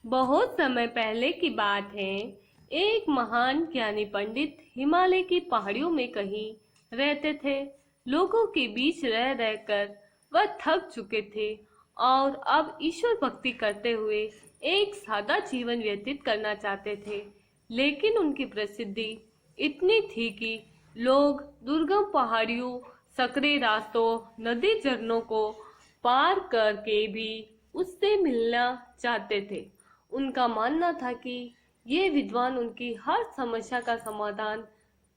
बहुत समय पहले की बात है। एक महान ज्ञानी पंडित हिमालय की पहाड़ियों में कहीं रहते थे। लोगों के बीच रह रहकर वह थक चुके थे और अब ईश्वर भक्ति करते हुए एक सादा जीवन व्यतीत करना चाहते थे। लेकिन उनकी प्रसिद्धि इतनी थी कि लोग दुर्गम पहाड़ियों, सकरे रास्तों, नदी झरनों को पार करके भी उससे मिलना चाहते थे। उनका मानना था कि ये विद्वान उनकी हर समस्या का समाधान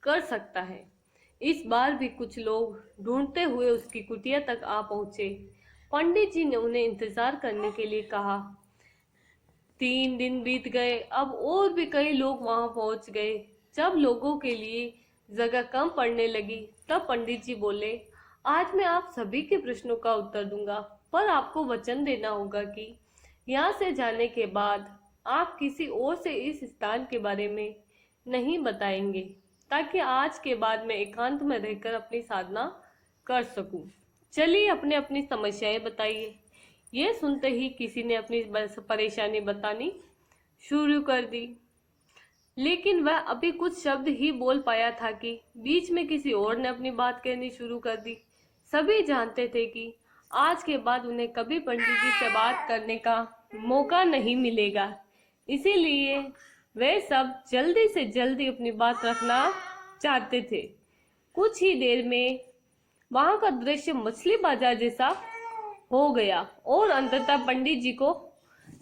कर सकता है। इस बार भी कुछ लोग ढूंढते हुए उसकी कुटिया तक आ पहुंचे। पंडित जी ने उन्हें इंतजार करने के लिए कहा। 3 दिन बीत गए। अब और भी कई लोग वहां पहुंच गए। जब लोगों के लिए जगह कम पड़ने लगी तब पंडित जी बोले, आज मैं आप सभी के प्रश्नों का उत्तर दूंगा, पर आपको वचन देना होगा कि यहाँ से जाने के बाद आप किसी और से इस स्थान के बारे में नहीं बताएंगे, ताकि आज के बाद मैं एकांत में रहकर अपनी साधना कर सकूं। चलिए अपनी अपनी समस्याएं बताइए। ये सुनते ही किसी ने अपनी परेशानी बतानी शुरू कर दी, लेकिन वह अभी कुछ शब्द ही बोल पाया था कि बीच में किसी और ने अपनी बात कहनी शुरू कर दी। सभी जानते थे कि आज के बाद उन्हें कभी पंडित जी से बात करने का मौका नहीं मिलेगा, इसीलिए वे सब जल्दी से जल्दी अपनी बात रखना चाहते थे। कुछ ही देर में वहां का दृश्य मछली बाजार जैसा हो गया और अंततः पंडित जी को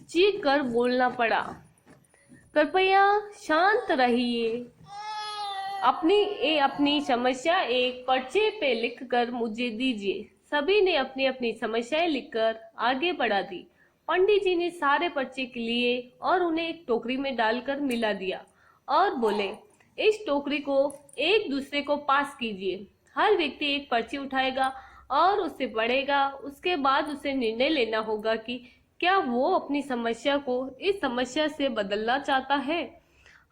चीख कर बोलना पड़ा, कृपया शांत रहिए। अपनी समस्या एक पर्चे पे लिखकर मुझे दीजिए। सभी ने अपनी अपनी समस्याएं लिखकर आगे बढ़ा दी। पंडित जी ने सारे पर्चे लिए और उन्हें एक टोकरी में डालकर मिला दिया और बोले, इस टोकरी को एक दूसरे को पास कीजिए। हर व्यक्ति एक पर्ची उठाएगा और उसे पढ़ेगा। उसके बाद उसे निर्णय लेना होगा कि क्या वो अपनी समस्या को इस समस्या से बदलना चाहता है।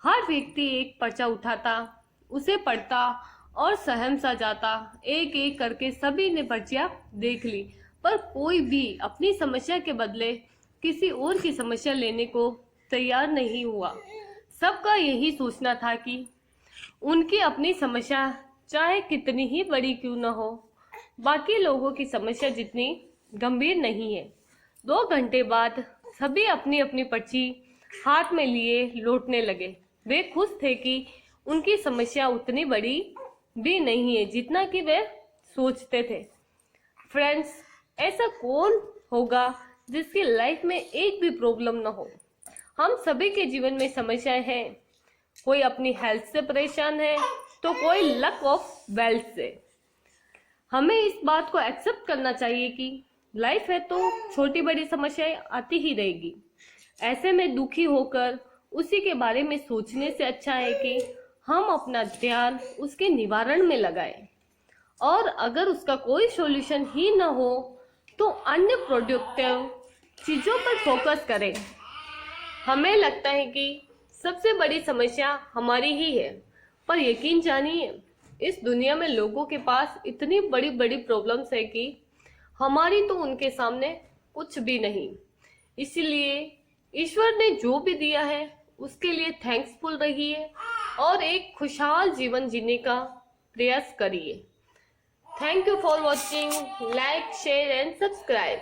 हर व्यक्ति एक पर्चा उठाता, उसे पढ़ता और सहम सा जाता। एक एक करके सभी ने पर्चियां देख ली, पर कोई भी अपनी समस्या के बदले किसी और की समस्या लेने को तैयार नहीं हुआ। सबका यही सोचना था कि उनकी अपनी समस्या चाहे कितनी ही बड़ी क्यों न हो, बाकी लोगों की समस्या जितनी गंभीर नहीं है। 2 घंटे बाद सभी अपनी अपनी पर्ची हाथ में लिए लौटने लगे। वे खुश थे कि उनकी समस्या उतनी बड़ी भी नहीं है जितना कि वे सोचते थे। फ्रेंड्स, ऐसा कौन होगा जिसकी लाइफ में एक भी प्रॉब्लम ना हो। हम सभी के जीवन में समस्याएं हैं। कोई अपनी हेल्थ से परेशान है तो कोई लक ऑफ वेल्थ से। हमें इस बात को एक्सेप्ट करना चाहिए कि लाइफ है तो छोटी बड़ी समस्याएं आती ही रहेगी। ऐसे में दुखी होकर उसी के बारे में सोचने से अच्छा है कि हम अपना ध्यान उसके निवारण में लगाएं, और अगर उसका कोई सॉल्यूशन ही न हो तो अन्य प्रोडक्टिव चीजों पर फोकस करें। हमें लगता है कि सबसे बड़ी समस्या हमारी ही है, पर यकीन जानिए इस दुनिया में लोगों के पास इतनी बड़ी बड़ी प्रॉब्लम्स है कि हमारी तो उनके सामने कुछ भी नहीं। इसलिए ईश्वर ने जो भी दिया है उसके लिए थैंक्सफुल रहिए और एक खुशहाल जीवन जीने का प्रयास करिए। Thank you for watching. Like, share and subscribe.